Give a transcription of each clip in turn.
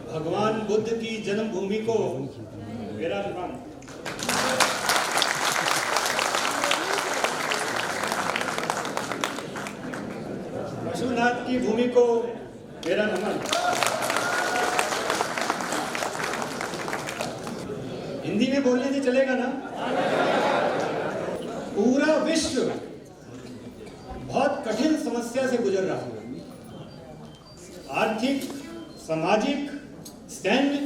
भगवान बुद्ध की जन्मभूमि को मेरा नमन। पशुनाथ की भूमि को मेरा नमन। हिंदी में बोलने से चलेगा ना? पूरा विश्व बहुत कठिन समस्या से गुजर रहा है। आर्थिक, सामाजिक, सैन्य,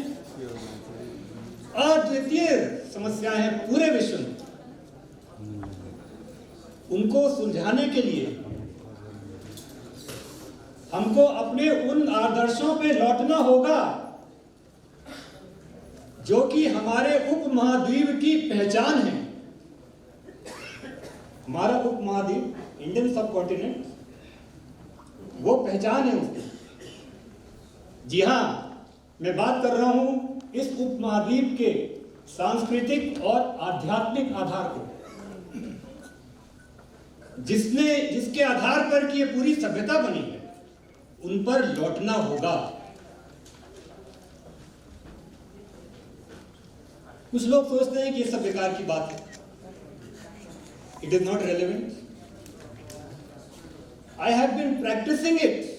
अद्वितीय समस्याएं हैं पूरे विश्व में। उनको सुलझाने के लिए हमको अपने उन आदर्शों पे लौटना होगा जो कि हमारे उपमहाद्वीप की पहचान है। हमारा उपमहाद्वीप, इंडियन सब कॉन्टिनेंट, वो पहचान है उसकी। जी हाँ, मैं बात कर रहा हूं इस उपमहाद्वीप के सांस्कृतिक और आध्यात्मिक आधार को, जिसके आधार पर कि ये पूरी सभ्यता बनी है, उन पर लौटना होगा। कुछ लोग सोचते हैं कि ये सब बेकार की बात है, it is not relevant. I have been practising it.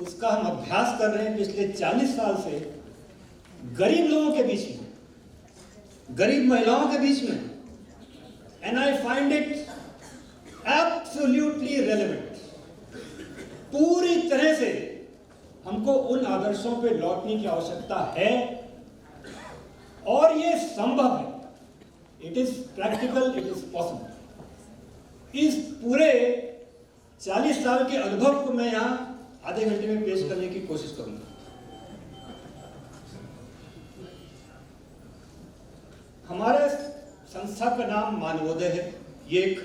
उसका हम अभ्यास कर रहे हैं पिछले 40 साल से, गरीब लोगों के बीच में, गरीब महिलाओं के बीच में, and I find it absolutely relevant. पूरी तरह से हमको उन आदर्शों पे लौटने की आवश्यकता है और ये संभव है। It is practical, it is possible. इस पूरे 40 साल के अनुभव को मैं यहां आधे घंटे में पेश करने की कोशिश करूंगा। हमारे संस्था का नाम मानवोदय है। ये एक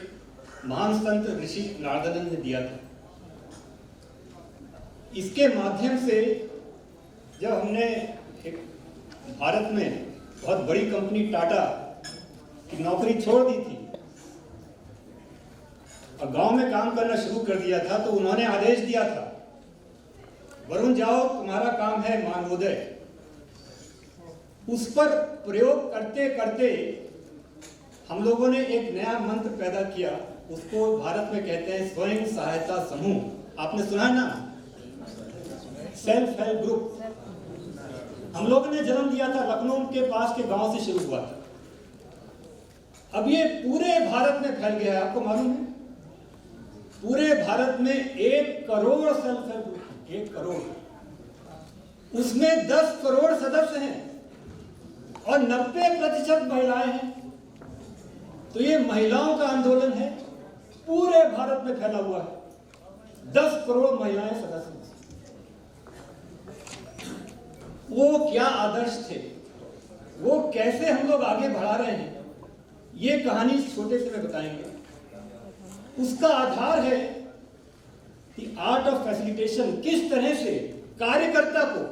महान संत ऋषि नारदानंद ने दिया था। इसके माध्यम से जब हमने एक भारत में बहुत बड़ी कंपनी टाटा की नौकरी छोड़ दी थी और गांव में काम करना शुरू कर दिया था, तो उन्होंने आदेश दिया था, वरुण जाओ, तुम्हारा काम है मानवोदय। उस पर प्रयोग करते करते हम लोगों ने एक नया मंत्र पैदा किया। उसको भारत में कहते हैं स्वयं सहायता समूह। आपने सुना है ना? Self help group. हम लोगों ने जन्म दिया था लखनऊ के पास के गांव से शुरू हुआ था। अब ये पूरे भारत में फैल गया है। आपको मालूम है पूरे भारत में 1 crore self help group, 1 crore. उसमें 10 करोड़ सदस्य हैं और 90% महिलाएं हैं। तो ये महिलाओं का आंदोलन है, पूरे भारत में फैला हुआ है। 10 करोड़ महिलाएं सदस्य। वो क्या आदर्श थे, वो कैसे हम लोग आगे बढ़ा रहे हैं, ये कहानी छोटे से में बताएंगे। उसका आधार है कि आर्ट ऑफ फैसिलिटेशन, किस तरह से कार्यकर्ता को,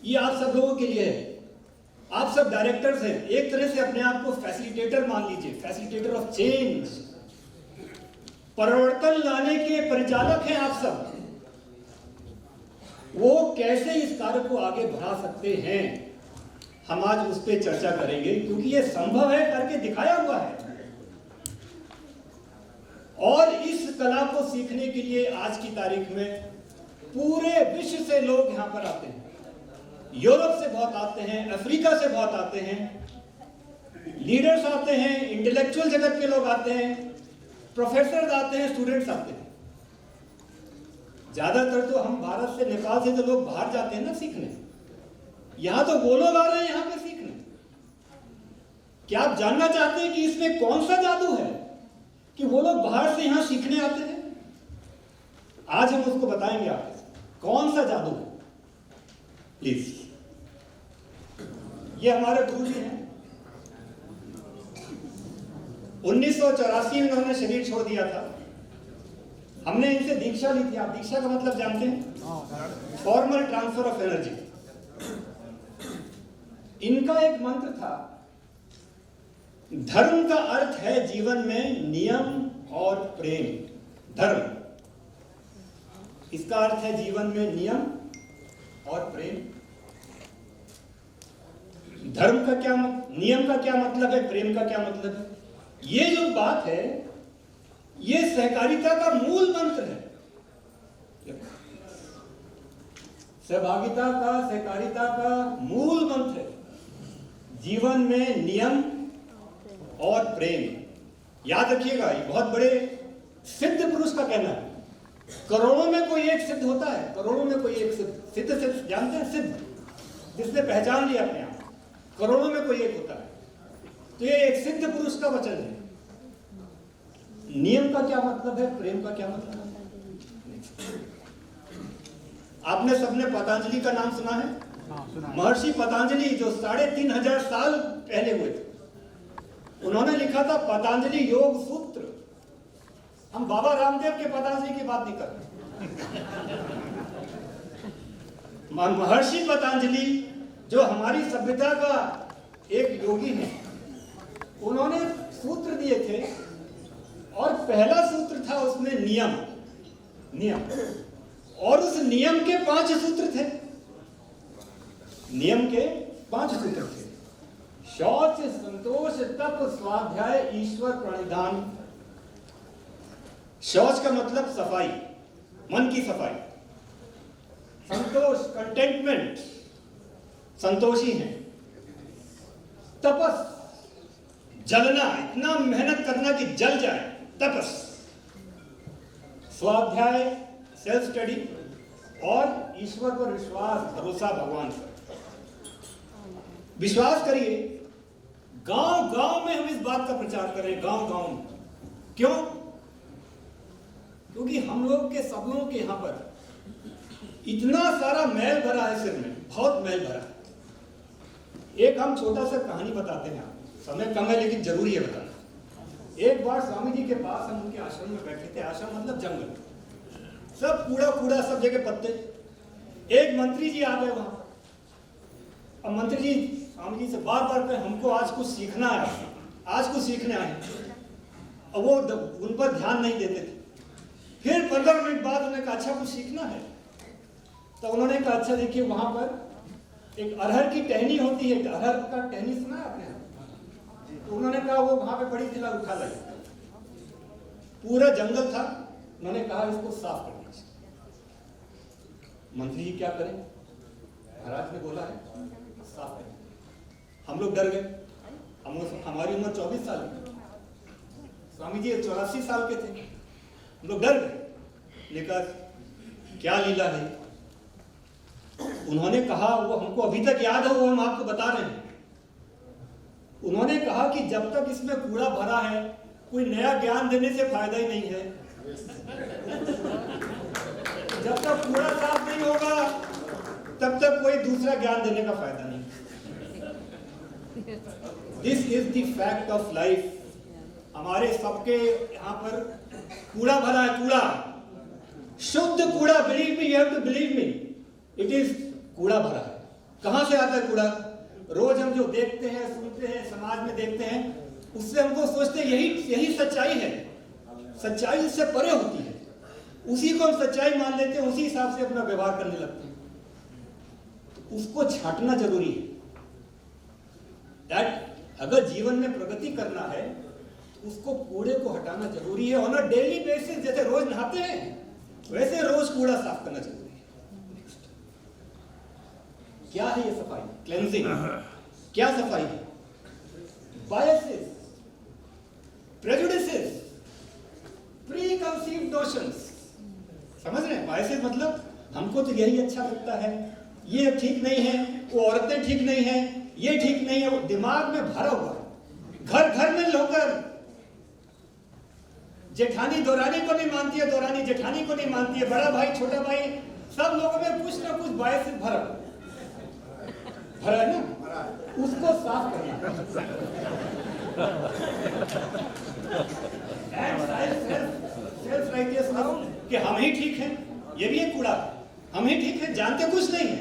ये आप सब लोगों के लिए है। आप सब डायरेक्टर्स हैं, एक तरह से अपने आप को फैसिलिटेटर मान लीजिए, फैसिलिटेटर ऑफ चेंज। परिवर्तन लाने के परिचालक हैं आप सब। वो कैसे इस कार्य को आगे बढ़ा सकते हैं, हम आज उस पर चर्चा करेंगे, क्योंकि ये संभव है, करके दिखाया हुआ है। और इस कला को सीखने के लिए आज की तारीख में पूरे विश्व से लोग यहां पर आते हैं। यूरोप से बहुत आते हैं, अफ्रीका से बहुत आते हैं, लीडर्स आते हैं, इंटेलेक्चुअल जगत के लोग आते हैं, प्रोफेसर आते हैं, स्टूडेंट्स आते हैं। ज्यादातर तो हम भारत से, नेपाल से तो लोग बाहर जाते हैं ना सीखने। यहां तो वो लोग आ रहे हैं यहां पे सीखने। क्या आप जानना चाहते हैं कि इसमें कौन सा जादू है कि वो लोग बाहर से यहां सीखने आते हैं? आज हम उसको बताएंगे आपको कौन सा जादू है। प्लीज, ये हमारे गुरु जी हैं। 1984 में उन्होंने शरीर छोड़ दिया था। हमने इनसे दीक्षा ली थी। आप दीक्षा का मतलब जानते हैं? Formal transfer of energy. इनका एक मंत्र था, धर्म का अर्थ है जीवन में नियम और प्रेम। धर्म, इसका अर्थ है जीवन में नियम और प्रेम। धर्म का क्या नियम का क्या मतलब है, प्रेम का क्या मतलब है। ये जो बात है ये सहकारिता का मूल मंत्र है। सहकारिता का मूल मंत्र है। जीवन में नियम और प्रेम। याद रखिएगा, ये बहुत बड़े सिद्ध पुरुष का कहना है। करोड़ों में कोई एक सिद्ध होता है, करोड़ों में कोई एक सिद्ध से जानते हैं, सिद्ध जिसने पहचान लिया अपने आप, करोड़ों में कोई एक होता है। तो ये एक सिद्ध पुरुष का वचन है। नियम का क्या मतलब है, प्रेम का क्या मतलब है। आपने सबने पतंजलि का नाम सुना है? महर्षि पतंजलि जो 3500 साल पहले हुए थे, उन्होंने लिखा था पतंजलि योग सूत्र। हम बाबा रामदेव के पतंजलि की बात नहीं कर रहे। महर्षि पतंजलि जो हमारी सभ्यता का एक योगी है, उन्होंने सूत्र दिए थे और पहला सूत्र था उसमें नियम, और उस नियम के 5 सूत्र थे। नियम के 5 सूत्र थे। शौच, संतोष, तप, स्वाध्याय, ईश्वर प्रणिधान। शौच का मतलब सफाई, मन की सफाई। संतोष, कंटेंटमेंट, संतोषी है। तपस, जलना, इतना मेहनत करना कि जल जाए, तपस। स्वाध्याय, सेल्फ स्टडी, और ईश्वर पर विश्वास, भरोसा भगवान पर। विश्वास करिए, गांव-गांव में हम इस बात का प्रचार करें, गांव-गांव में। क्यों? क्योंकि हम लोग के, सब लोगों के यहां पर इतना सारा मैल भरा है, सिर में बहुत मैल भरा है। एक हम छोटा सा कहानी बताते हैं, समय कम है लेकिन जरूरी है बताना। एक बार स्वामी जी के पास हम उनके आश्रम में बैठे थे। आश्रम मतलब जंगल, सब कूड़ा, सब जगह पत्ते। एक मंत्री जी आ गए वहां। अब मंत्री जी स्वामी जी से बार-बार कहे, हमको आज कुछ सीखना है, आज कुछ सीखने आए। अब वो उन पर ध्यान नहीं देते थे। फिर 15 मिनट बाद उन्होंने कहा, अच्छा कुछ सीखना है। तो उन्होंने कहा, अच्छा देखिए, वहां पर एक अरहर की टहनी होती है। अरहर का टहनी सुना है आपने? तो उन्होंने कहा, वो वहां पे पड़ी थी, उठा लाई। पूरा जंगल था। उन्होंने कहा, इसको साफ कर दीजिए। मंत्री जी क्या करें, महाराज ने बोला है साफ करें। हम लोग डर गए। हमारी उम्र 24 साल की, स्वामी जी 84 साल के थे। हम लोग डर गए। लेकिन क्या लीला है। उन्होंने कहा, वो हमको अभी तक याद है, वो हम आपको बता रहे हैं। उन्होंने कहा कि जब तक इसमें कूड़ा भरा है, कोई नया ज्ञान देने से फायदा ही नहीं है। जब तक कूड़ा साफ नहीं होगा, तब तक कोई दूसरा ज्ञान देने का फायदा नहीं। This is the fact of life. हमारे सबके यहाँ पर कूड़ा भरा है, कूड़ा, शुद्ध कूड़ा। Believe me, you have to believe me, it is कूड़ा भरा है। कहां से आता है कूड़ा? रोज हम जो देखते हैं, सुनते हैं, समाज में देखते हैं, उससे हमको सोचते हैं यही सच्चाई है। सच्चाई उससे परे होती है। उसी को हम सच्चाई मान लेते हैं, उसी हिसाब से अपना व्यवहार करने लगते हैं। तो उसको छांटना जरूरी है। दैट अगर जीवन में प्रगति करना है, उसको कूड़े को हटाना जरूरी है। ऑन अ डेली बेसिस, जैसे रोज नहाते हैं वैसे रोज कूड़ा साफ करना जरूरी है। क्या है ये सफाई? क्लेंजिंग। क्या सफाई है? Biases, prejudices, preconceived notions. समझ रहे हैं? बायसेस मतलब हमको तो यही अच्छा लगता है, ये ठीक नहीं है, वो औरतें ठीक नहीं है, ये ठीक नहीं है। वो दिमाग में भरा हुआ है। घर घर में लोकर जेठानी दौरानी को नहीं मानती है, दौरानी जेठानी को नहीं मानती है, बड़ा भाई छोटा भाई, सब लोगों में कुछ ना कुछ बायसेस भरा है ना। उसको साफ करना। सेल्फ राइटियसनेस कि हम ही ठीक हैं, ये भी एक कूड़ा। हम ही ठीक हैं, जानते कुछ नहीं है,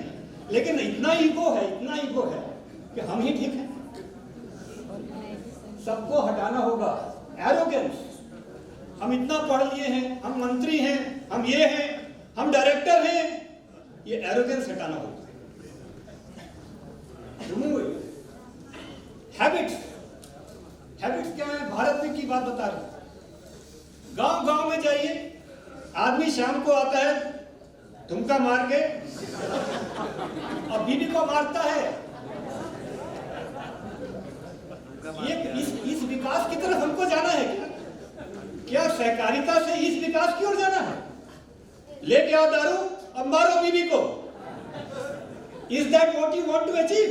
लेकिन इतना ईगो है कि हम ही ठीक हैं। सबको हटाना होगा एरोगेंस। हम इतना पढ़ लिए हैं, हम मंत्री हैं, हम ये हैं, हम डायरेक्टर हैं, ये एरोगेंस हटाना होगा। आदमी शाम को आता है ठुमका मार के और बीवी को मारता है। ये इस विकास की तरफ हमको जाना है क्या? क्या सहकारिता से इस विकास की ओर जाना है? लेके आओ दारू अब मारो बीवी को। Is that what you want to achieve?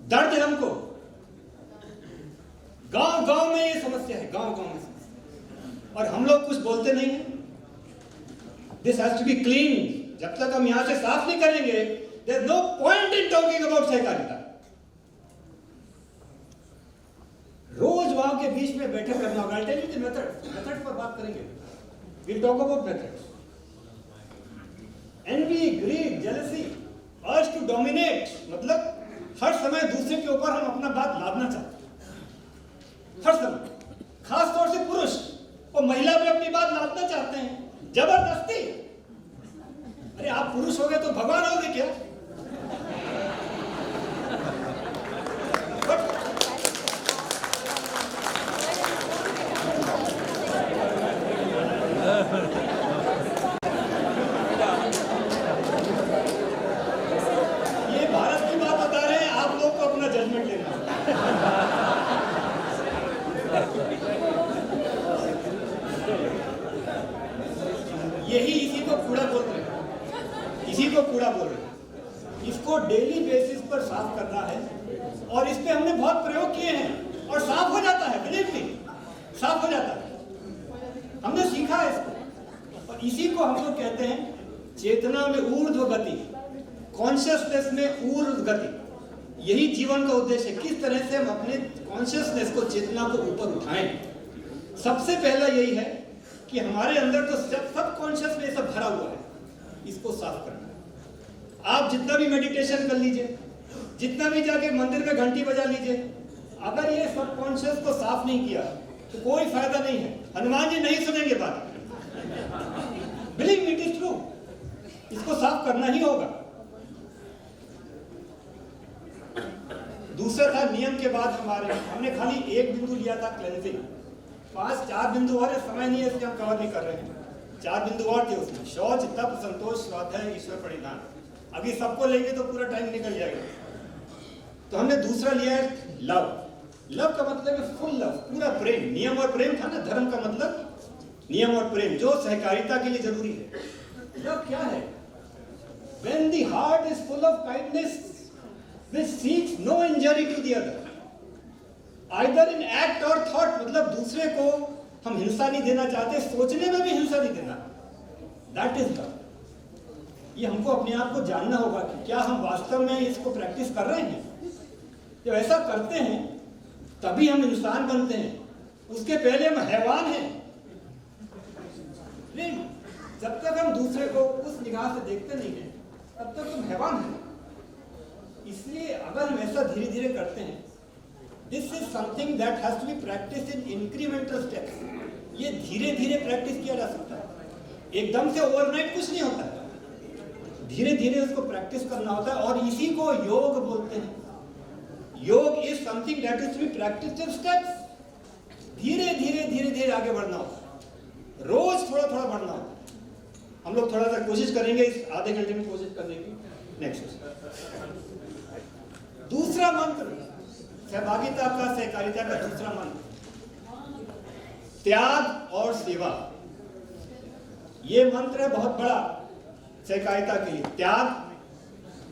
दर्द है हमको। गांव गांव में ये समस्या है, गांव गांव में समस्या, और हम लोग कुछ बोलते नहीं हैं। This has to be clean. जब तक हम यहां से साफ नहीं करेंगे, there is no point in talking about सहकारिता। रोज वहां के बीच में बैठक करना होगा। टेल यू द मेथड पर बात करेंगे। Will talk about methods. Envy, greed, jealousy, urge to dominate, मतलब हर समय दूसरे के ऊपर हम अपना बात लादना चाहते हैं। हर समय, खास तौर से पुरुष और महिला भी अपनी बात लादना चाहते हैं जबरदस्ती। अरे आप पुरुष हो गए तो भगवान हो गए क्या? ये भारत की बात बता रहे हैं, आप लोग को अपना जजमेंट लेना। यही इसी को कूड़ा बोल रहे हैं, इसी को कूड़ा बोल रहे हैं। इसको डेली बेसिस पर साफ करना है, और इस पे हमने बहुत प्रयोग किए हैं और साफ हो जाता है। बिलीव मी, साफ हो जाता है। हमने सीखा है इसको, और इसी को हम लोग कहते हैं चेतना में ऊर्ध्व गति, कॉन्शियसनेस में ऊर्ध्व गति। यही जीवन का उद्देश्य है, किस तरह से हम अपने कॉन्शियसनेस को, चेतना को ऊपर उठाएं। सबसे पहला यही है कि हमारे अंदर तो सब कॉन्शियस में सब भरा हुआ है, इसको साफ करना है। आप जितना भी मेडिटेशन कर लीजिए, जितना भी जाके मंदिर में घंटी बजा लीजिए, अगर ये सब कॉन्शियस को साफ नहीं किया तो कोई फायदा नहीं है। हनुमान जी नहीं सुनेंगे बात। Believe me, it is true. इसको साफ करना ही होगा। दूसरा था नियम के बाद हमने खाली एक बिंदु लिया था, क्लेंजिंग। 4 बिंदु और है, समय नहीं है इसलिए हम कवर नहीं कर रहे हैं। 4 बिंदु और थे उसमें, शौच, तप, संतोष, स्वाध्याय, ईश्वर प्रणिधान। अभी सबको लेंगे तो पूरा टाइम निकल जाएगा। तो हमने दूसरा लिया है लव। लव का मतलब है फुल लव, पूरा प्रेम। नियम और प्रेम था ना, धर्म का मतलब नियम और प्रेम, जो सहकारिता के लिए जरूरी है। लव क्या है? When the heart is full of kindness, which seeks no injury to the other, either in act or thought, मतलब दूसरे को हम हिंसा नहीं देना चाहते, सोचने में भी हिंसा नहीं देना। That is love. ये हमको अपने आप को जानना होगा कि क्या हम वास्तव में इसको प्रैक्टिस कर रहे हैं। जब ऐसा करते हैं तभी हम इंसान बनते हैं, उसके पहले हम हैवान हैं। नहीं, जब तक हम दूसरे को उस निगाह से देखते नहीं हैं तब तक हम हैवान हैं। इसलिए अगर हम ऐसा धीरे धीरे करते हैं, this is something that has to be practice in incremental steps. ये धीरे धीरे प्रैक्टिस किया जा सकता है, एकदम से ओवरनाइट कुछ नहीं होता है। धीरे धीरे उसको प्रैक्टिस करना होता है, और इसी को योग बोलते हैं। Yoga is something that is to be practised in steps. धीरे धीरे धीरे धीरे आगे बढ़ना होता है, रोज थोड़ा थोड़ा बढ़ना होता है। हम लोग थोड़ा सा कोशिश करेंगे इस आधे घंटे में कोशिश करने की। नेक्स्ट, दूसरा मंत्र सहभागिता का, सहकारिता का दूसरा मंत्र त्याग और सेवा। ये मंत्र है बहुत बड़ा सहकारिता के लिए, त्याग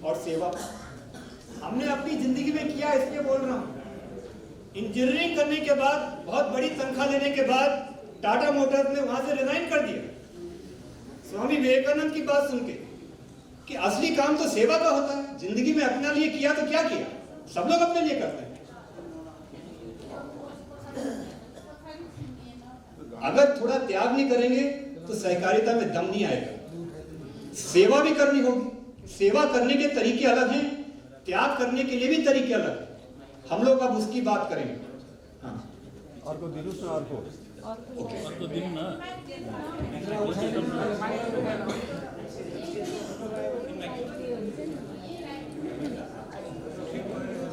और सेवा। हमने अपनी जिंदगी में किया, इसलिए बोल रहा हूं। इंजीनियरिंग करने के बाद, बहुत बड़ी तनख्वाह लेने के बाद टाटा मोटर्स ने वहां से रिजाइन कर दिया, स्वामी विवेकानंद की बात सुन के, कि असली काम तो सेवा का होता है। जिंदगी में अपने लिए किया तो क्या किया, सब लोग अपने लिए करते हैं। अगर थोड़ा त्याग नहीं करेंगे तो सहकारिता में दम नहीं आएगा। सेवा भी करनी होगी, सेवा करने के तरीके अलग हैं, त्याग करने के लिए भी तरीके अलग हैं। हम लोग अब उसकी बात करेंगे। हाँ, और को दिलू से, और को ओके, और को दिलू ना।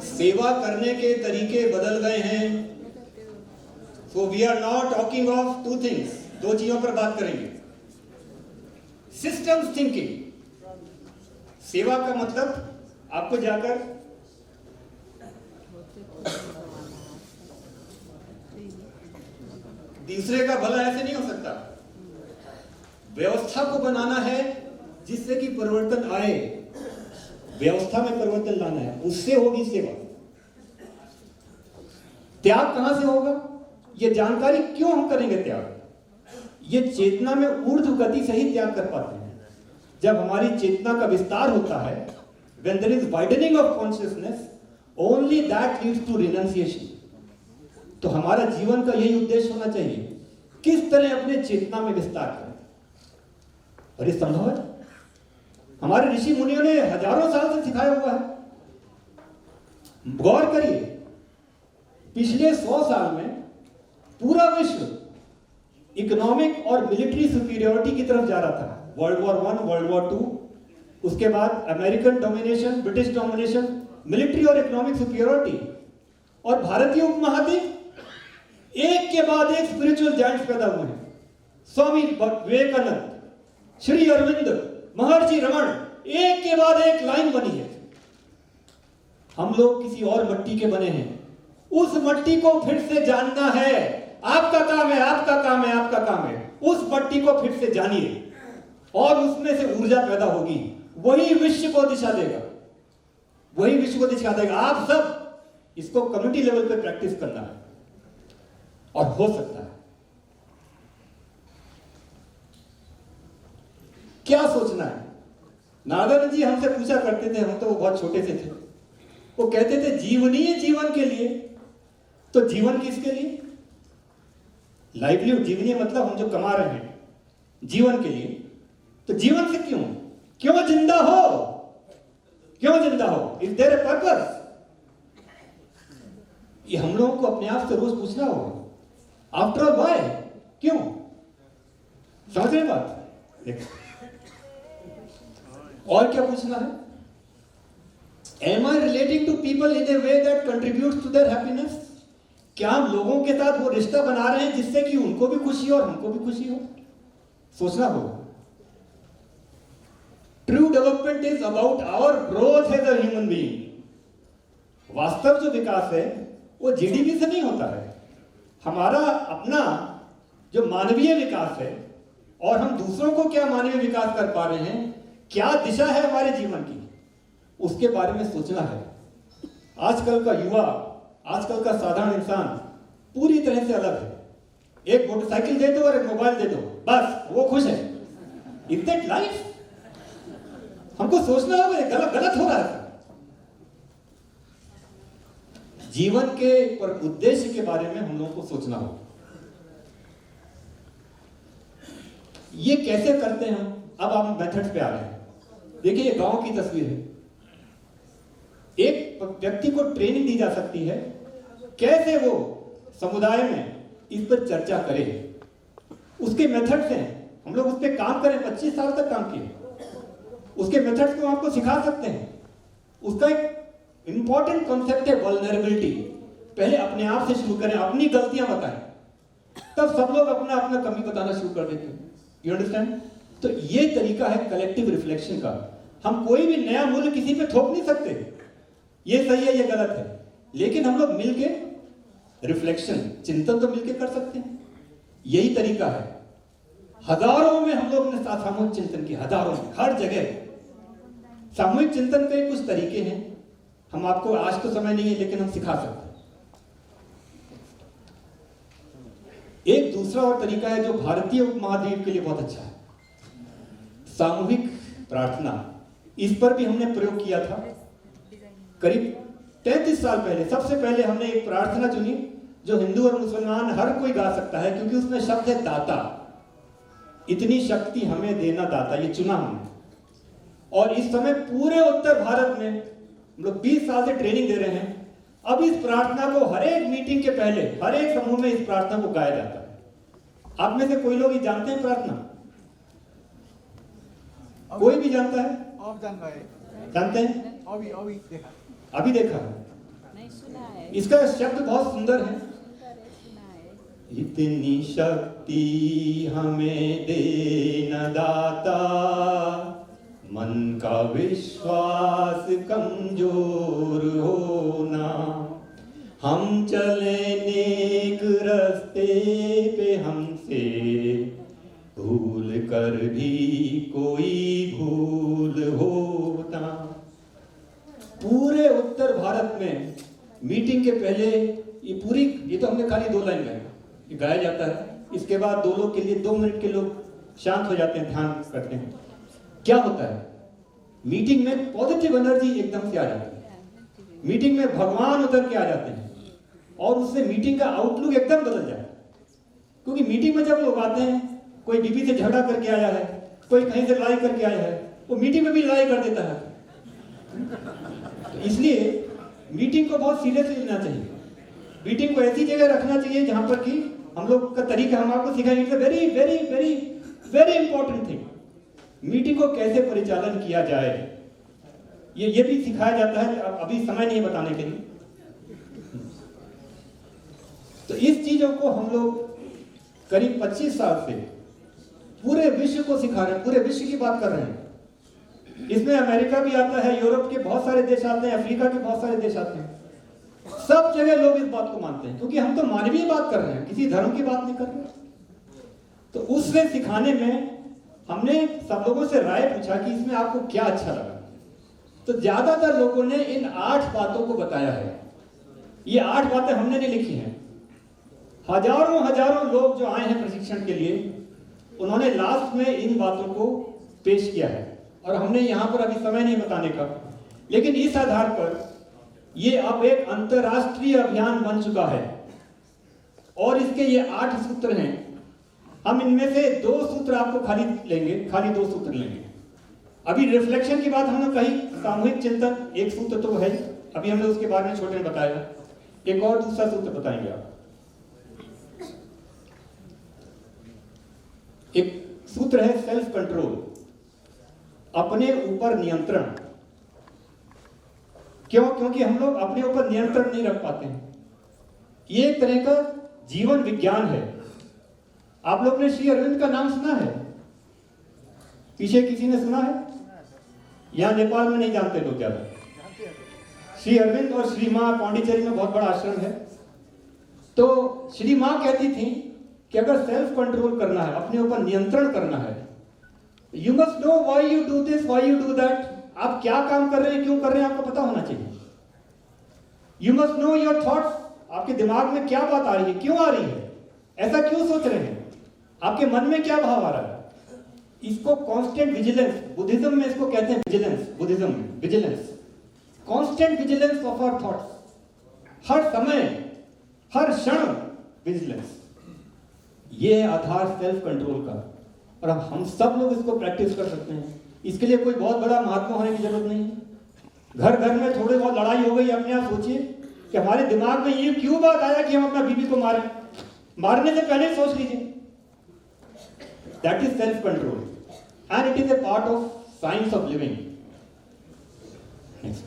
सेवा करने के तरीके बदल गए हैं। So we are now talking of two things, दो चीजों पर बात करेंगे। Systems thinking. सेवा का मतलब आपको जाकर दूसरे का भला ऐसे नहीं हो सकता। व्यवस्था को बनाना है जिससे कि परिवर्तन आए, व्यवस्था में परिवर्तन लाना है, उससे होगी सेवा। त्याग कहां से होगा? यह जानकारी क्यों हम करेंगे त्याग? ये चेतना में ऊर्ध्व गति से ही त्याग कर पाते हैं। जब हमारी चेतना का विस्तार होता है, when there is widening of consciousness, only that leads to renunciation। तो हमारा जीवन का यही उद्देश्य होना चाहिए, किस तरह अपने चेतना में विस्तार करें। और ये संभव है, हमारे ऋषि मुनियों ने हजारों साल से सिखाया हुआ है। गौर करिए, पिछले 100 साल में पूरा विश्व इकोनॉमिक और मिलिट्री सुपीरियरिटी की तरफ जा रहा था। वर्ल्ड वॉर 1, वर्ल्ड वॉर 2, उसके बाद American domination, British domination, military और इकोनॉमिक सुपीरियरिटी। और भारतीय उपमहाद्वीप एक के बाद एक स्पिरिचुअल जायंट्स पैदा हुए हैं। स्वामी विवेकानंद, श्री अरविंद, महर्षि रमन, एक के बाद एक लाइन बनी है। हम लोग किसी और मट्टी के बने हैं, उस मट्टी को फिर से जानना है। आपका काम है, आपका काम है, आपका काम है। उस मट्टी को फिर से जानिए और उसमें से ऊर्जा पैदा होगी, वही विश्व को दिशा देगा, वही विश्व को दिशा देगा। आप सब इसको कम्युनिटी लेवल पे प्रैक्टिस करना है और हो सकता है। क्या सोचना है? नागानंद जी हमसे पूछा करते थे, हम तो बहुत छोटे से थे, वो कहते थे जीवनीय जीवन के लिए। तो जीवन किसके लिए? लाइवलीहुड, जीवनीय मतलब हम जो कमा रहे हैं जीवन के लिए। तो जीवन से क्यों क्यों जिंदा हो? क्यों जिंदा हो? Is there a purpose? ये हम लोगों को अपने आप से रोज पूछना होगा। आफ्टर ऑल व्हाई, क्यों? समझ रहे बात? और क्या पूछना है? Am I relating to people in a way that contributes to their happiness? क्या हम लोगों के साथ वो रिश्ता बना रहे हैं जिससे कि उनको भी खुशी हो और हमको भी खुशी हो? सोचना होगा। True development is about our growth as a human being. वास्तव जो विकास है वो जीडीपी से नहीं होता है। हमारा अपना जो मानवीय विकास है और हम दूसरों को क्या मानवीय विकास कर पा रहे हैं, क्या दिशा है हमारे जीवन की, उसके बारे में सोचना है। आजकल का युवा, आजकल का साधारण इंसान पूरी तरह से अलग है। एक मोटरसाइकिल दे दो और एक मोबाइल दे दो, बस वो खुश है। Is that life? हमको सोचना होगा, गलत गलत हो रहा है। जीवन के पर उद्देश्य के बारे में हम लोगों को सोचना होगा। ये कैसे करते हैं हम? अब आप मेथड्स पे आ रहे हैं। देखिए, ये गांव की तस्वीर है। एक व्यक्ति को ट्रेनिंग दी जा सकती है कैसे वो समुदाय में इस पर चर्चा करे। उसके मेथड्स हैं, हम लोग उस पर काम करें। 25 साल तक काम किए, उसके मेथड्स को आपको सिखा सकते हैं। उसका एक इंपॉर्टेंट कॉन्सेप्ट है वल्नरेबिलिटी। पहले अपने आप से शुरू करें, अपनी गलतियां बताएं, तब सब लोग अपना अपना कमी बताना शुरू कर देते हैं। You understand? तो ये तरीका है कलेक्टिव रिफ्लेक्शन का। हम कोई भी नया मूल्य किसी पे थोप नहीं सकते, ये सही है ये गलत है, लेकिन हम लोग मिलके रिफ्लेक्शन, चिंतन तो मिलके कर सकते हैं। यही तरीका है। हजारों में हम लोग ने सामूहिक चिंतन किया, हजारों में, हर जगह। सामूहिक चिंतन के कुछ तरीके हैं, हम आपको, आज तो समय नहीं है लेकिन हम सिखा सकते हैं। एक दूसरा और तरीका है जो भारतीय उपमहाद्वीप के लिए बहुत अच्छा है, सामूहिक प्रार्थना। इस पर भी हमने प्रयोग किया था करीब 33 साल पहले। सबसे पहले हमने एक प्रार्थना चुनी जो हिंदू और मुसलमान हर कोई गा सकता है, क्योंकि उसमें शब्द है दाता। इतनी शक्ति हमें देना दाता, ये चुना हमने। और इस समय पूरे उत्तर भारत में हम लोग 20 साल से ट्रेनिंग दे रहे हैं। अब इस प्रार्थना को हर एक मीटिंग के पहले, हर एक समूह में इस प्रार्थना को गाया जाता है। आप में से कोई लोग ये जानते हैं प्रार्थना? कोई भी जानता है? जानते हैं? अभी देखा है। इसका शब्द बहुत सुंदर है। इतनी शक्ति हमें देना दाता, मन का विश्वास कमजोर होना। हम चले नेक रास्ते पे, हमसे भूल कर भी कोई भूल होता। पूरे उत्तर भारत में मीटिंग के पहले ये तो हमने खाली 2 लाइन गाया जाता है। इसके बाद 2 लोग के लिए 2 मिनट के लोग शांत हो जाते हैं, ध्यान करते हैं। क्या होता है मीटिंग में? पॉजिटिव एनर्जी एकदम से आ जाती है। मीटिंग में भगवान उतर के आ जाते हैं और उससे मीटिंग का आउटलुक एकदम बदल जाता है। क्योंकि मीटिंग में जब लोग आते हैं, कोई बीबी से झगड़ा करके आया है, कोई कहीं से लड़ाई करके आया है, वो मीटिंग में भी लड़ाई कर देता है। तो इसलिए मीटिंग को बहुत सीरियसली लेना चाहिए। मीटिंग को ऐसी जगह रखना चाहिए जहां पर कि हम लोग का तरीका हम आपको सिखाएंगे। Very very very very important thing, meeting को कैसे परिचालन किया जाए ये भी सिखाया जाता है। अभी समय नहीं बताने के लिए। तो इस चीजों को हम लोग करीब 25 साल से पूरे विश्व को सिखा रहे हैं, पूरे विश्व की बात कर रहे हैं। इसमें अमेरिका भी आता है, यूरोप के बहुत सारे देश आते हैं, अफ्रीका के बहुत सारे देश आते हैं। सब जगह लोग इस बात को मानते हैं, क्योंकि हम तो मानवीय बात कर रहे हैं, किसी धर्म की बात नहीं कर रहे। तो उससे सिखाने में हमने सब लोगों से राय पूछा कि इसमें आपको क्या अच्छा लगा। तो ज्यादातर लोगों ने इन 8 बातों को बताया है। ये 8 बातें हमने नहीं लिखी हैं। हजारों लोग जो आए हैं प्रशिक्षण के लिए, उन्होंने लास्ट में इन बातों को पेश किया है। और हमने यहां पर अभी समय नहीं बताने का, लेकिन इस आधार पर ये अब एक अंतरराष्ट्रीय अभियान बन चुका है और इसके ये 8 सूत्र हैं। हम इनमें से 2 सूत्र आपको खाली 2 सूत्र लेंगे। अभी रिफ्लेक्शन की बात हमने कही, सामूहिक चिंतन 1 सूत्र तो है, अभी हमने उसके बारे में छोटे में बताया। एक और दूसरा सूत्र बताएंगे आप। एक सूत्र है सेल्फ कंट्रोल, अपने ऊपर नियंत्रण। क्यों? क्योंकि हम लोग अपने ऊपर नियंत्रण नहीं रख पाते हैं। ये एक तरह का जीवन विज्ञान है। आप लोग ने श्री अरविंद का नाम सुना है? पीछे किसी ने सुना है? यहां नेपाल में नहीं जानते लोग ज्यादा। श्री अरविंद और श्री मां पांडिचेरी में बहुत बड़ा आश्रम है। तो श्री मां कहती थी कि अगर सेल्फ कंट्रोल करना है, अपने ऊपर नियंत्रण करना है, you must know why you do this, why you do that. आप क्या काम कर रहे हैं, क्यों कर रहे हैं, आपको पता होना चाहिए। You must know your thoughts, आपके दिमाग में क्या बात आ रही है, क्यों आ रही है, ऐसा क्यों सोच रहे हैं, आपके मन में क्या भाव आ रहा है। इसको कांस्टेंट विजिलेंस, बुद्धिज्म में इसको कहते हैं विजिलेंस। बुद्धिज्म में vigilance, constant vigilance of our thoughts, हर समय हर क्षण विजिलेंस। ये है आधार सेल्फ कंट्रोल का। और अब हम सब लोग इसको प्रैक्टिस कर सकते हैं। इसके लिए कोई बहुत बड़ा महात्मा होने की जरूरत नहीं है। घर घर में थोड़ी बहुत लड़ाई हो गई, अपने आप सोचिए कि हमारे दिमाग में ये क्यों बात आया कि हम अपना बीवी को मारें। मारने से पहले सोच लीजिए। That is self control and it is a part of science of living. Next,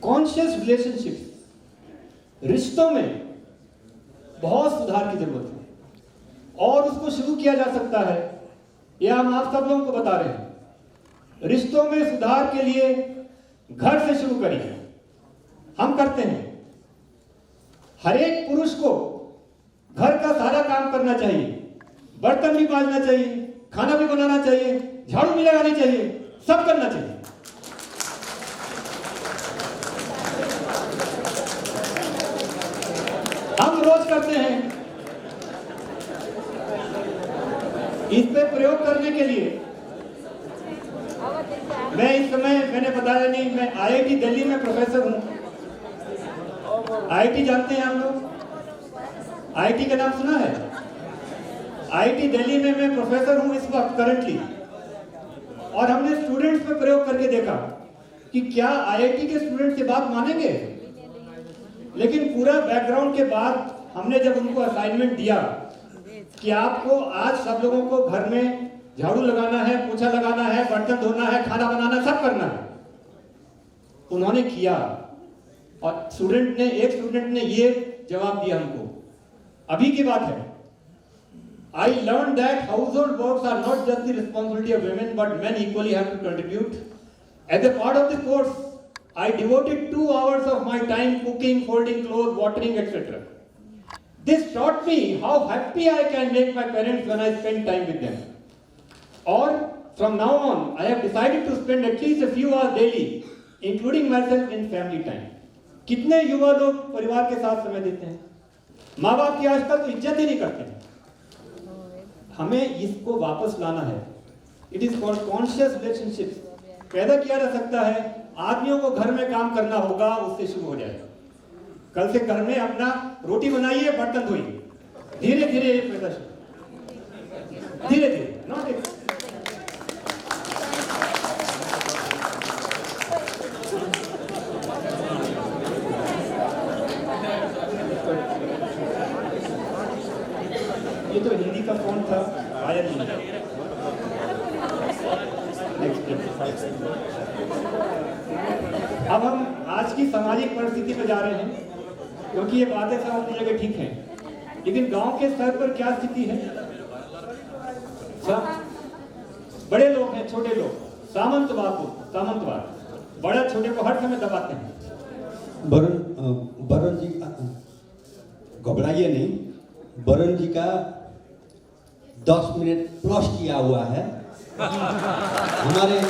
conscious relationship. रिश्तों में बहुत सुधार की जरूरत है और उसको शुरू किया जा सकता है। यह हम आप सब लोगों को बता रहे हैं। रिश्तों में सुधार के लिए घर से शुरू करिए। हम करते हैं। हर एक पुरुष को घर का सारा काम करना चाहिए, बर्तन भी मांजना चाहिए, खाना भी बनाना चाहिए, झाड़ू भी लगानी चाहिए, सब करना चाहिए। हम रोज करते हैं। इस पे प्रयोग करने के लिए मैं इस समय, मैंने बताया नहीं, मैं IIT दिल्ली में प्रोफेसर हूं। IIT जानते हैं आप लोग? IIT का नाम सुना है? IIT दिल्ली में मैं प्रोफेसर हूं इस वक्त करंटली। और हमने स्टूडेंट्स पे प्रयोग करके देखा कि क्या IIT के स्टूडेंट्स ये बात मानेंगे। लेकिन पूरा बैकग्राउंड के बाद हमने जब उनको असाइनमेंट दिया कि आपको आज सब लोगों को घर में झाड़ू लगाना है, पोछा लगाना है, बर्तन धोना है, खाना बनाना, सब करना है, उन्होंने किया। और एक स्टूडेंट ने ये जवाब दिया हमको अभी की बात है। I learned that household works are not just the responsibility of women, but men equally have to contribute. As a part of the course, I devoted 2 hours of my time cooking, folding clothes, watering, etc. This taught me how happy I can make my parents when I spend time with them. Or from now on, I have decided to spend at least a few hours daily, including myself, in family time. कितने युवा लोग परिवार के साथ समय देते हैं? माँ बाप की आजकल तो इज्जत ही नहीं करते हैं। हमें इसको वापस लाना है। It is called conscious relationship. पैदा किया जा सकता है। आदमियों को घर में काम करना होगा, उससे शुरू हो जाएगा। कल से घर में अपना रोटी बनाइए, बर्तन धोइए, धीरे धीरे एक पैदा शुरू, धीरे धीरे, नॉट एक। ये तो हिंदी का फोन था, आया नहीं। अब हम आज की सामाजिक परिस्थिति पे जा रहे हैं, क्योंकि ये बातें सब अपनी जगह ठीक हैं, लेकिन गांव के स्तर पर क्या स्थिति है? सब बड़े लोग हैं, छोटे लोग, सामंतवाद बड़ा छोटे को हर समय दबाते हैं। वरुण जी घबराइए नहीं, वरुण जी का 10 मिनट प्लस किया हुआ है। हमारे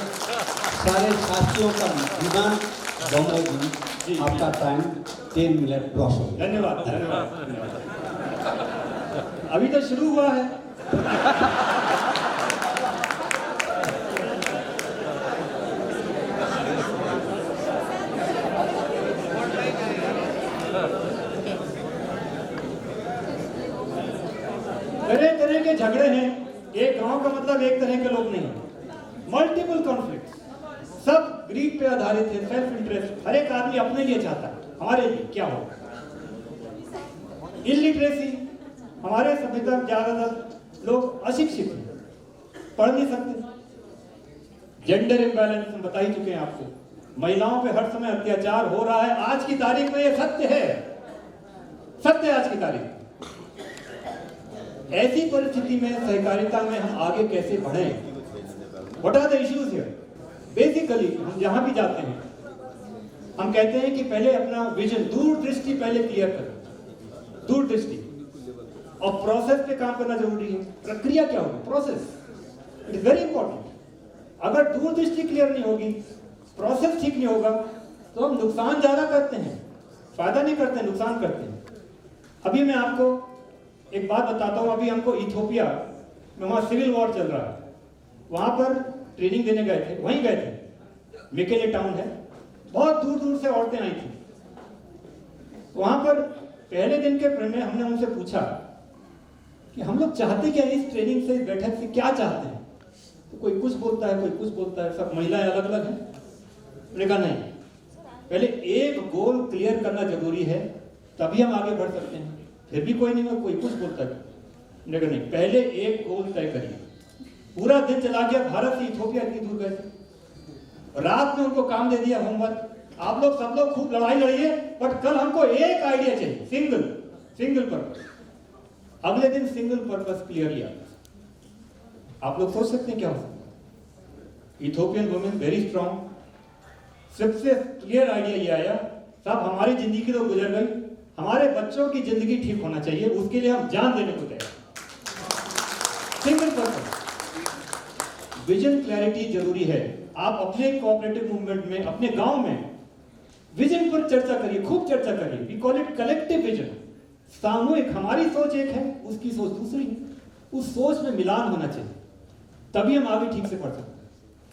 सारे साथियों का विमान बम्बई जी, आपका टाइम 10 मिनट प्लस हो। धन्यवाद धन्यवाद। अभी तो शुरू हुआ है। तरह तरह के झगड़े हैं। एक गांव का मतलब एक तरह के लोग नहीं, मल्टीपल कॉन्फ्लिक्ट, सब ग्रीड पे आधारित है, सेल्फ इंटरेस्ट। हर एक आदमी अपने लिए चाहता है, हमारे लिए क्या हो। इलिटरेसी, हमारे सभ्यता में ज्यादातर लोग अशिक्षित हैं, पढ़ नहीं सकते। जेंडर इम्बैलेंस हम बता ही चुके हैं आपको। महिलाओं पे हर समय अत्याचार हो रहा है। आज की तारीख में ये सत्य है, सत्य आज की तारीख। ऐसी परिस्थिति में सहकारिता में हम आगे कैसे बढ़ें? What are the issues here? Basically हम जहां भी जाते हैं हम कहते हैं कि पहले अपना विजन, दूरदृष्टि पहले क्लियर करें, दूरदृष्टि। और प्रोसेस पे काम करना जरूरी है। प्रक्रिया क्या होगी? Process, it is very important. अगर दूरदृष्टि क्लियर नहीं होगी, प्रोसेस ठीक नहीं होगा, तो हम नुकसान ज्यादा करते हैं, फायदा नहीं करते, नुकसान करते हैं। अभी मैं आपको एक बात बताता हूं। अभी हमको इथियोपिया में वहां सिविल वॉर चल रहा है, वहां पर ट्रेनिंग देने गए थे, वहीं गए थे। मेकेले टाउन है, बहुत दूर दूर से औरतें आई थी। वहां पर पहले दिन के क्रम में हमने उनसे पूछा कि हम लोग चाहते क्या, इस ट्रेनिंग से, बैठक से क्या चाहते हैं? तो कोई कुछ बोलता है, कोई कुछ बोलता है, सब महिलाएं अलग अलग हैं। मैंने कहा नहीं, पहले एक गोल क्लियर करना जरूरी है, तभी हम आगे बढ़ सकते हैं। फिर भी कोई नहीं, कोई कुछ बोलता है, मैंने कहा नहीं, पहले एक गोल तय करिए। पूरा दिन चला गया, भारत से इथियोपिया इतनी दूर गए थे। रात में उनको काम दे दिया, होमवर्क, आप लोग सब लोग खूब लड़ाई लड़िए, बट कल हमको एक आइडिया चाहिए, सिंगल पर्पस। अगले दिन सिंगल पर्पस क्लियरली आता। आप लोग सोच सकते हैं क्या हो सकता है? इथियोपियन वुमेन वेरी स्ट्रॉन्ग, सबसे क्लियर आइडिया ये आया, साहब हमारी जिंदगी तो गुजर गई, हमारे बच्चों की जिंदगी ठीक होना चाहिए, उसके लिए हम जान देने को तैयार। सिंगल पर्पस, विजन क्लैरिटी जरूरी है। आप अपने कोऑपरेटिव मूवमेंट में, अपने गांव में विजन पर चर्चा करिए, खूब चर्चा करिए। We call it collective vision. सामूहिक, हमारी सोच एक है, उसकी सोच दूसरी है, उस सोच में मिलान होना चाहिए, तभी हम आगे ठीक से पढ़ सकते हैं।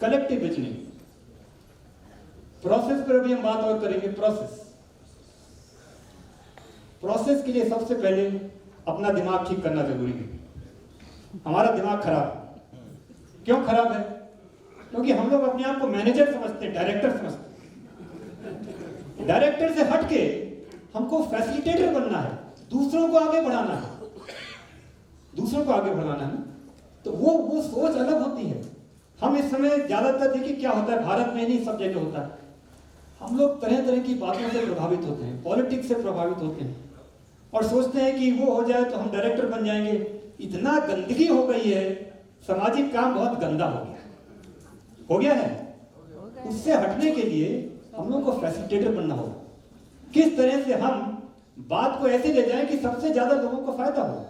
Collective visioning. प्रोसेस पर अभी हम बात और करेंगे। प्रोसेस के लिए सबसे पहले अपना दिमाग ठीक करना जरूरी है। हमारा दिमाग खराब है। क्यों खराब है? क्योंकि हम लोग अपने आप को मैनेजर समझते हैं, डायरेक्टर समझते हैं। डायरेक्टर से हटके हमको फैसिलिटेटर बनना है, दूसरों को आगे बढ़ाना है, तो वो सोच अलग होती है। हम इस समय ज्यादातर देखिए क्या होता है, भारत में नहीं सब जगह होता है, हम लोग तरह तरह की बातों से प्रभावित होते हैं, पॉलिटिक्स से प्रभावित होते हैं, और सोचते हैं कि वो हो जाए तो हम डायरेक्टर बन जाएंगे। इतना गंदगी हो गई है, सामाजिक काम बहुत गंदा हो गया है। उससे हटने के लिए हम लोगों को फैसिलिटेटर बनना होगा। किस तरह से हम बात को ऐसे ले जाएं कि सबसे ज्यादा लोगों को फायदा हो।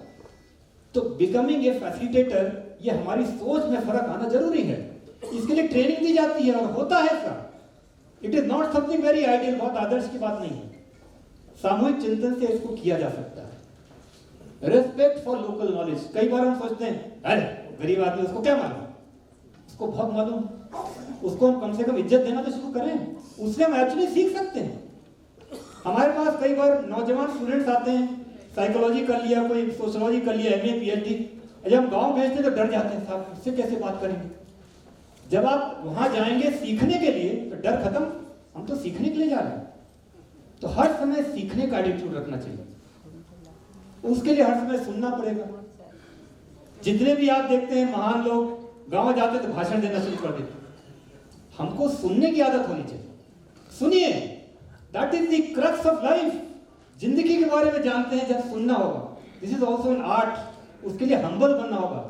तो बिकमिंग ए फैसिलिटेटर, ये हमारी सोच में फर्क आना जरूरी है। इसके लिए ट्रेनिंग दी जाती है और होता है ऐसा। It is not something very ideal, बहुत आदर्श की बात नहीं है। सामूहिक चिंतन से इसको किया जा सकता है। रेस्पेक्ट फॉर लोकल नॉलेज, कई बार हम सोचते हैं अरे गरीब आदमी, उसको क्या मालूम, उसको बहुत मालूम, उसको हम कम से कम इज्जत देना तो शुरू करें, उससे हम एक्चुअली सीख सकते हैं। हमारे पास कई बार नौजवान स्टूडेंट्स आते हैं, साइकोलॉजी कर लिया, कोई सोशियोलॉजी कर लिया, एमए पीएचडी, जब हम गांव भेजते तो डर जाते हैं, साहब उससे कैसे बात करेंगे। जब आप वहां जाएंगे सीखने के लिए तो डर खत्म, हम तो सीखने के लिए जा रहे हैं। तो हर समय सीखने का एटीट्यूड रखना चाहिए। उसके लिए हर समय सुनना पड़ेगा। जितने भी आप देखते हैं महान लोग गांव जाते तो भाषण देना शुरू कर देते, हमको सुनने की आदत होनी चाहिए। सुनिए, that is the crux of life. जिंदगी के बारे में जानते हैं जब सुनना होगा। This is also an art. उसके लिए हम्बल बनना होगा,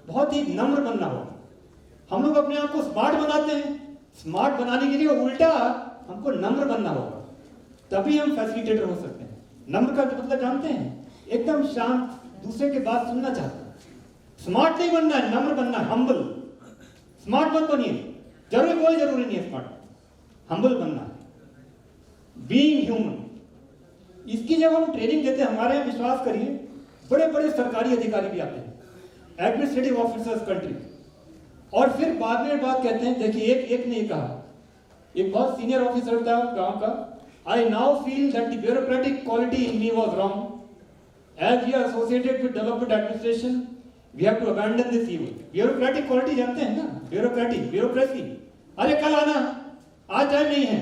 बहुत ही नम्र बनना होगा। हम लोग अपने आप को स्मार्ट बनाते हैं, स्मार्ट बनाने के लिए उल्टा हमको नम्र बनना होगा, तभी हम फैसिलिटेटर हो सकते हैं। नम्र का मतलब जानते हैं, एकदम शांत, दूसरे की बात सुनना चाहते हैं। स्मार्ट नहीं बनना है, नम्र बनना है, हम्बल। स्मार्ट मत बनिए, कोई जरूरी नहीं है स्मार्ट, हम्बल बनना है। बीइंग ह्यूमन, इसकी जब हम ट्रेनिंग देते हैं, हमारे यहाँ विश्वास करिए बड़े बड़े सरकारी अधिकारी भी आते हैं, एडमिनिस्ट्रेटिव ऑफिसर्स कंट्री, और फिर बाद में बात कहते हैं। देखिए एक ने कहा, एक बहुत सीनियर ऑफिसर था गांव का, I now feel that the bureaucratic quality in me was wrong, as we are associated with development administration we have to abandon this evil. Bureaucratic quality जानते हैं ना, ब्यूरोक्रेसी। अरे कल आना, आज टाइम नहीं है।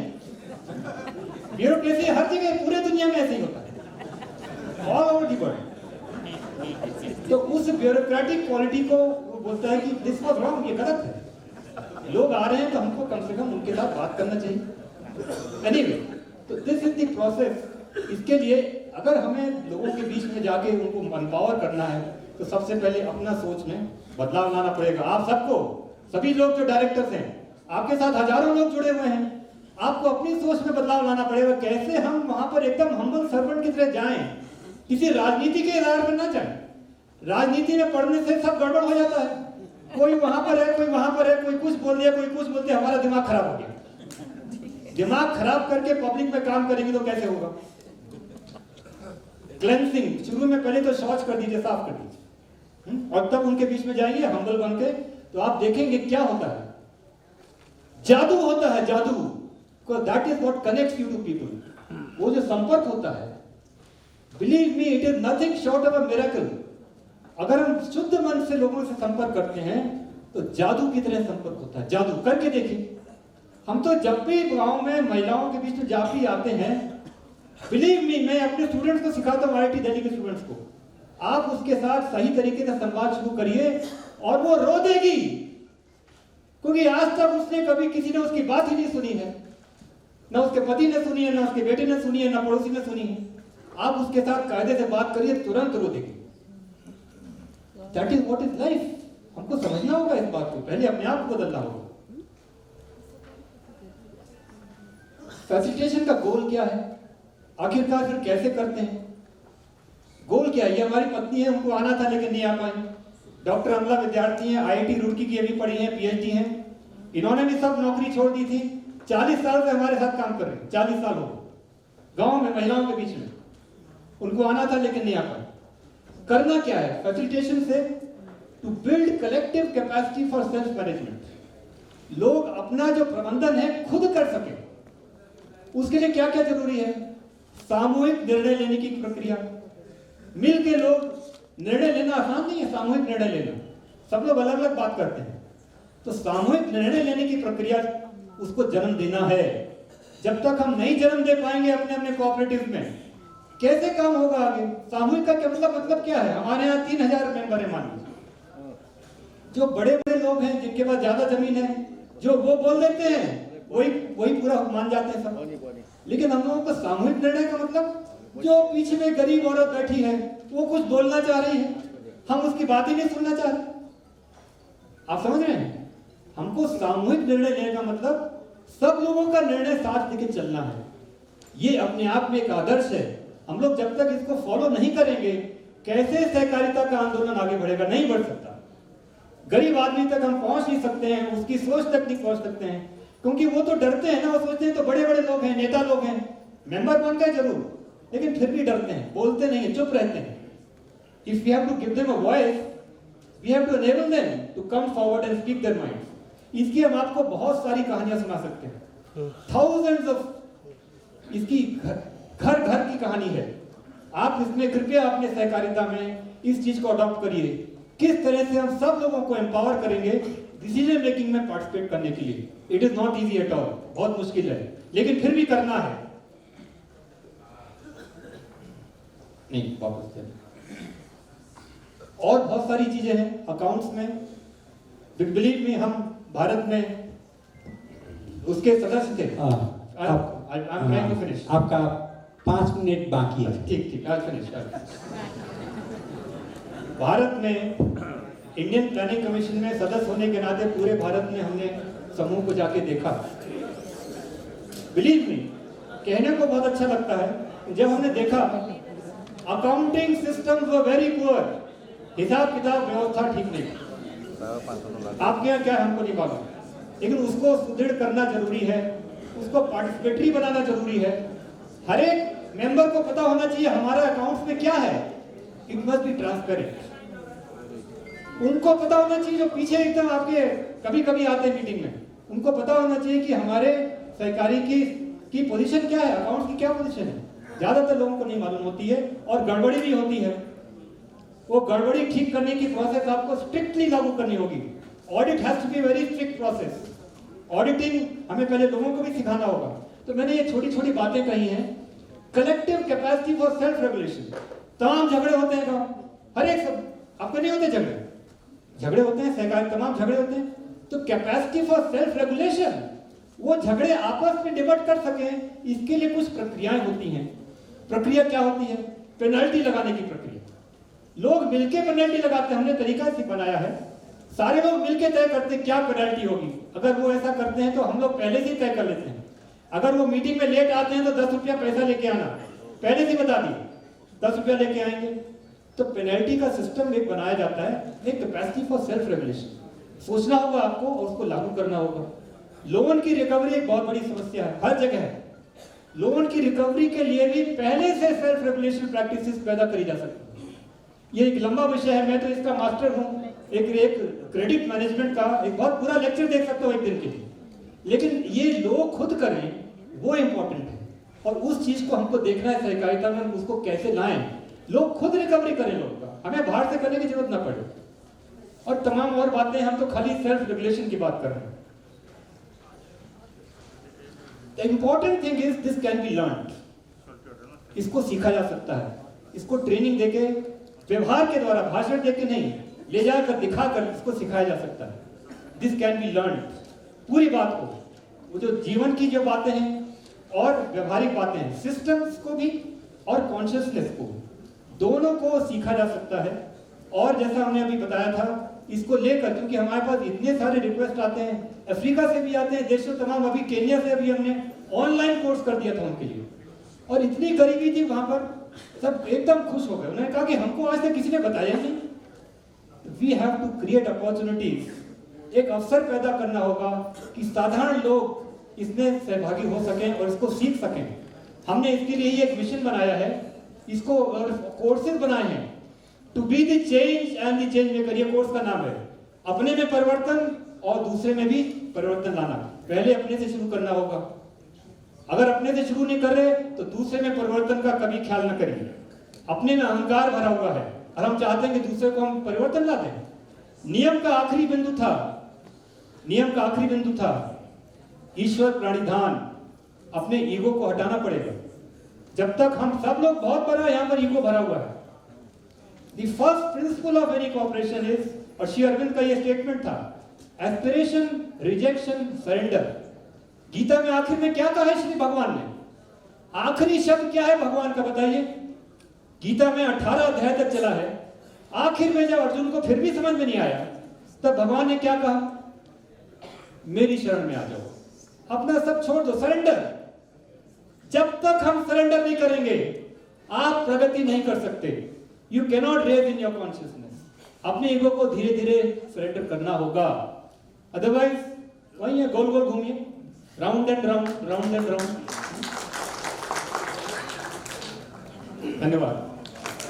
ब्यूरोक्रेसी हर जगह पूरे दुनिया में ऐसे ही होता है, ऑल ओवर द वर्ल्ड। तो उस ब्यूरोक्रेटिक क्वालिटी को वो बोलता है कि दिस वाज रॉन्ग, ये गलत है। लोग आ रहे हैं तो हमको कम से कम उनके साथ बात करना चाहिए। एनीवे, तो दिस इज द प्रोसेस। इसके लिए अगर हमें लोगों के बीच में जाके उनको एम्पावर करना है तो सबसे पहले अपना सोच में बदलाव लाना पड़ेगा। आप सबको, सभी लोग जो डायरेक्टर्स हैं, आपके साथ हजारों लोग जुड़े हुए हैं, आपको अपनी सोच में बदलाव लाना पड़ेगा। कैसे हम वहां पर एकदम हम्बल सर्वेंट की तरह जाएं, किसी राजनीति के आधार पर ना जाएं। राजनीति में पढ़ने से सब गड़बड़ हो जाता है, कोई वहां पर है, कोई वहां पर है, कोई कुछ बोल दिया, कोई कुछ बोलते, हमारा दिमाग खराब हो गया। दिमाग खराब करके पब्लिक में काम करेंगे तो कैसे होगा। क्लेंसिंग, शुरू में पहले तो शौच कर दीजिए, साफ कर दीजिए, और तब उनके बीच में जाएंगे हम्बल बन के, तो आप देखेंगे क्या होता है। जादू होता है, जादू। That is what connects you to people. वो जो संपर्क होता है, believe me, it is nothing short of a miracle. अगर हम शुद्ध मन से लोगों से संपर्क करते हैं तो जादू की तरह संपर्क होता है। जादू करके देखिए। हम तो जब भी गांव में महिलाओं के बीच में जब भी आते हैं, बिलीव मी, मैं अपने स्टूडेंट्स को सिखाता हूँ, IIT दिल्ली के स्टूडेंट्स को, आप उसके साथ सही तरीके से संवाद शुरू करिए और वो रो देगी, क्योंकि आज तक उसने कभी किसी ने उसकी बात ही नहीं सुनी है, ना उसके पति ने सुनी है, ना उसके बेटे ने सुनी है, ना पड़ोसी ने सुनी है। आप उसके साथ कायदे से बात करिए, तुरंत रो देगी। That is what is life. हमको समझना होगा इस बात को, पहले अपने आप को बदलना होगा। फैसिलिटेशन का गोल क्या है, आखिरकार फिर कैसे करते हैं? गोल क्या है? ये हमारी पत्नी है, उनको आना था लेकिन नहीं आ पाई। डॉक्टर अमला विद्यार्थी हैं, IIT रुड़की की अभी पढ़ी हैं, PhD हैं। इन्होंने भी सब नौकरी छोड़ दी थी, 40 साल से हमारे साथ काम कर रहे हैं, 40 साल हो गए गांव में महिलाओं के बीच में। उनको आना था लेकिन नहीं आ पाए। करना क्या है फैसिलिटेशन से? To build collective capacity for self management. लोग अपना जो प्रबंधन है खुद कर सके। उसके लिए क्या क्या जरूरी है? सामूहिक निर्णय लेने की प्रक्रिया। मिल के लोग निर्णय लेना आसान नहीं है, सामूहिक निर्णय लेना। सब लोग अलग अलग बात करते हैं, तो सामूहिक निर्णय लेने की प्रक्रिया, उसको जन्म देना है। जब तक हम नहीं जन्म दे पाएंगे अपने अपने कोऑपरेटिव में, कैसे काम होगा आगे? सामूहिक का क्या मतलब क्या है? हमारे यहाँ 3000 मेंबर है, मान लीजिए। जो बड़े बड़े लोग हैं, जिनके पास ज्यादा जमीन है, जो वो बोल देते हैं वही पूरा मान जाते हैं सब। लेकिन हम लोगों को सामूहिक निर्णय का मतलब जो पीछे में गरीब औरत बैठी है वो कुछ बोलना चाह रही है, हम उसकी बात ही नहीं सुनना चाह रहे। आप समझ रहे हैं? हमको सामूहिक निर्णय लेने का मतलब सब लोगों का निर्णय साथ लेके चलना है। ये अपने आप में एक आदर्श है। हम लोग जब तक इसको फॉलो नहीं करेंगे, कैसे सहकारिता का आंदोलन आगे बढ़ेगा? नहीं बढ़ सकता। गरीब आदमी तक हम पहुंच नहीं सकते हैं, उसकी सोच तक नहीं पहुंच सकते हैं, क्योंकि वो तो डरते हैं ना। वो सोचते हैं तो बड़े बड़े लोग हैं, नेता लोग हैं, मेंबर बन गए जरूर, लेकिन फिर भी डरते हैं, बोलते नहीं है, चुप रहते हैं। If we have to give them a voice, we have to enable them to come forward and speak their minds. इसकी हम आपको बहुत सारी कहानियां सुना सकते हैं, थाउजेंड्स ऑफ इसकी घर घर की कहानी है। आप इसमें कृपया अपने सहकारिता में इस चीज को अडॉप्ट करिए। किस तरह से हम सब लोगों को एम्पावर करेंगे डिसीजन मेकिंग में पार्टिसिपेट करने के लिए। It is not easy at all, बहुत मुश्किल है, लेकिन फिर भी करना है। नहीं, वापस चलिए। और बहुत सारी चीजें हैं अकाउंट्स में। बिलीव में हम भारत में उसके सदस्य थे। आपका 5 मिनट बाकी है। ठीक ठीक, आज फिनिश। भारत में इंडियन प्लानिंग कमीशन में सदस्य होने के नाते पूरे भारत में हमने समूह को जाके देखा। बिलीव मी, कहने को बहुत अच्छा लगता है। जब हमने देखा accounting system were very poor, हिसाब किताब व्यवस्था ठीक नहीं। आपके यहाँ क्या है हमको नहीं मालूम, लेकिन उसको सुदृढ़ करना जरूरी है, उसको पार्टिसिपेटरी बनाना जरूरी है। हर एक मेंबर को पता होना चाहिए हमारा अकाउंट्स में क्या है। It must be transparent. उनको पता होना चाहिए जो पीछे एकदम आपके कभी कभी आते हैं मीटिंग में, उनको पता होना चाहिए कि हमारे सहकारी की पोजीशन क्या है, अकाउंट की क्या पोजीशन है। ज्यादातर लोगों को नहीं मालूम होती है और गड़बड़ी भी होती है। वो गड़बड़ी ठीक करने की प्रोसेस आपको स्ट्रिक्टली लागू करनी होगी। Audit has to be very strict process. Auditing हमें पहले लोगों को भी सिखाना होगा। तो मैंने ये छोटी छोटी बातें कही हैं। Collective capacity for self regulation. तमाम झगड़े होते हैं गाँव, हर एक सब आपके नहीं होते झगड़े होते हैं, सहकारी तमाम झगड़े होते हैं। तो कैपेसिटी फॉर सेल्फ रेगुलेशन, वो झगड़े आपस में डिबेट कर सकें, इसके लिए कुछ प्रक्रियाएं होती हैं। प्रक्रिया क्या होती है? पेनल्टी लगाने की प्रक्रिया। लोग मिलके पेनल्टी लगाते हैं। हमने तरीका से बनाया है, सारे लोग मिलके तय करते हैं क्या पेनल्टी होगी। अगर वो ऐसा करते हैं तो हम लोग पहले से ही तय कर लेते हैं। अगर वो मीटिंग में लेट आते हैं तो 10 रुपया पैसा लेके आना, पहले से बता दिए 10 रुपया लेके आएंगे। तो पेनल्टी का सिस्टम एक बनाया जाता है, एक कैपेसिटी फॉर सेल्फ रेगुलेशन। सोचना होगा आपको और उसको लागू करना होगा। लोन की रिकवरी एक बहुत बड़ी समस्या है, हर जगह है। लोन की रिकवरी के लिए भी पहले से सेल्फ रेगुलेशन प्रैक्टिसेस पैदा करी जा सकती है। ये एक लंबा विषय है, मैं तो इसका मास्टर हूँ। एक क्रेडिट मैनेजमेंट का एक बहुत पूरा लेक्चर देख सकता हूँ एक दिन के लिए, लेकिन ये लोग खुद करें वो इम्पोर्टेंट है। और उस चीज को हमको देखना है सहकारिता में, उसको कैसे लाएं। लोग खुद रिकवरी करें, लोग का हमें बाहर से करने की जरूरत ना पड़े। और तमाम और बातें, हम तो खाली सेल्फ रेगुलेशन की बात कर रहे हैं। The important thing is this can be learned. इसको सीखा जा सकता है, इसको ट्रेनिंग देके, व्यवहार के द्वारा, भाषण देके नहीं, ले जाकर दिखाकर इसको सिखाया जा सकता है। This can be learned. पूरी बात को, वो जो जीवन की जो बातें हैं और व्यवहारिक बातें हैं, सिस्टम्स को भी और कॉन्शियसनेस को, दोनों को सीखा जा सकता है। और जैसा हमने अभी बताया था, इसको लेकर, क्योंकि हमारे पास इतने सारे रिक्वेस्ट आते हैं, अफ्रीका से भी आते हैं, देशों तमाम, अभी केन्या से अभी हमने ऑनलाइन कोर्स कर दिया था उनके लिए। और इतनी गरीबी थी वहां पर, सब एकदम खुश हो गए। उन्होंने कहा कि हमको आज तक किसी ने बताया नहीं। We have to create opportunities. एक अवसर पैदा करना होगा कि साधारण लोग इसमें सहभागी हो सकें और इसको सीख सकें। हमने इसके लिए ही एक मिशन बनाया है, इसको और कोर्सेज बनाए हैं, to be the change and the change maker. ये कोर्स का नाम है। अपने में परिवर्तन और दूसरे में भी परिवर्तन लाना। पहले अपने से शुरू करना होगा। अगर अपने से शुरू नहीं कर रहे तो दूसरे में परिवर्तन का कभी ख्याल न करिए। अपने में अहंकार भरा हुआ है और हम चाहते हैं कि दूसरे को हम परिवर्तन ला दें। नियम का आखिरी बिंदु था ईश्वर प्राणिधान। अपने ईगो को हटाना पड़ेगा। जब तक हम सब लोग, बहुत बड़ा यहाँ पर ईगो भरा हुआ है। The first principle of any cooperation is, और श्री अरविंद का ये स्टेटमेंट था, एस्पिरेशन, रिजेक्शन, सरेंडर। गीता में आखिर में क्या कहा है श्री भगवान ने? आखिरी शब्द क्या है भगवान का बताइए? गीता में 18 अध्याय तक चला है। आखिर में जब अर्जुन को फिर भी समझ में नहीं आया, तब भगवान ने क्या कहा? मेरी शरण में आ जाओ, अपना सब छोड़ दो, सरेंडर। जब तक हम सरेंडर नहीं करेंगे, आप प्रगति नहीं कर सकते। You cannot raise in your consciousness. अपने ईगो को धीरे धीरे सरेंडर करना होगा, अदरवाइज वही है, गोल गोल घूमिए, round and round, round and round. धन्यवाद।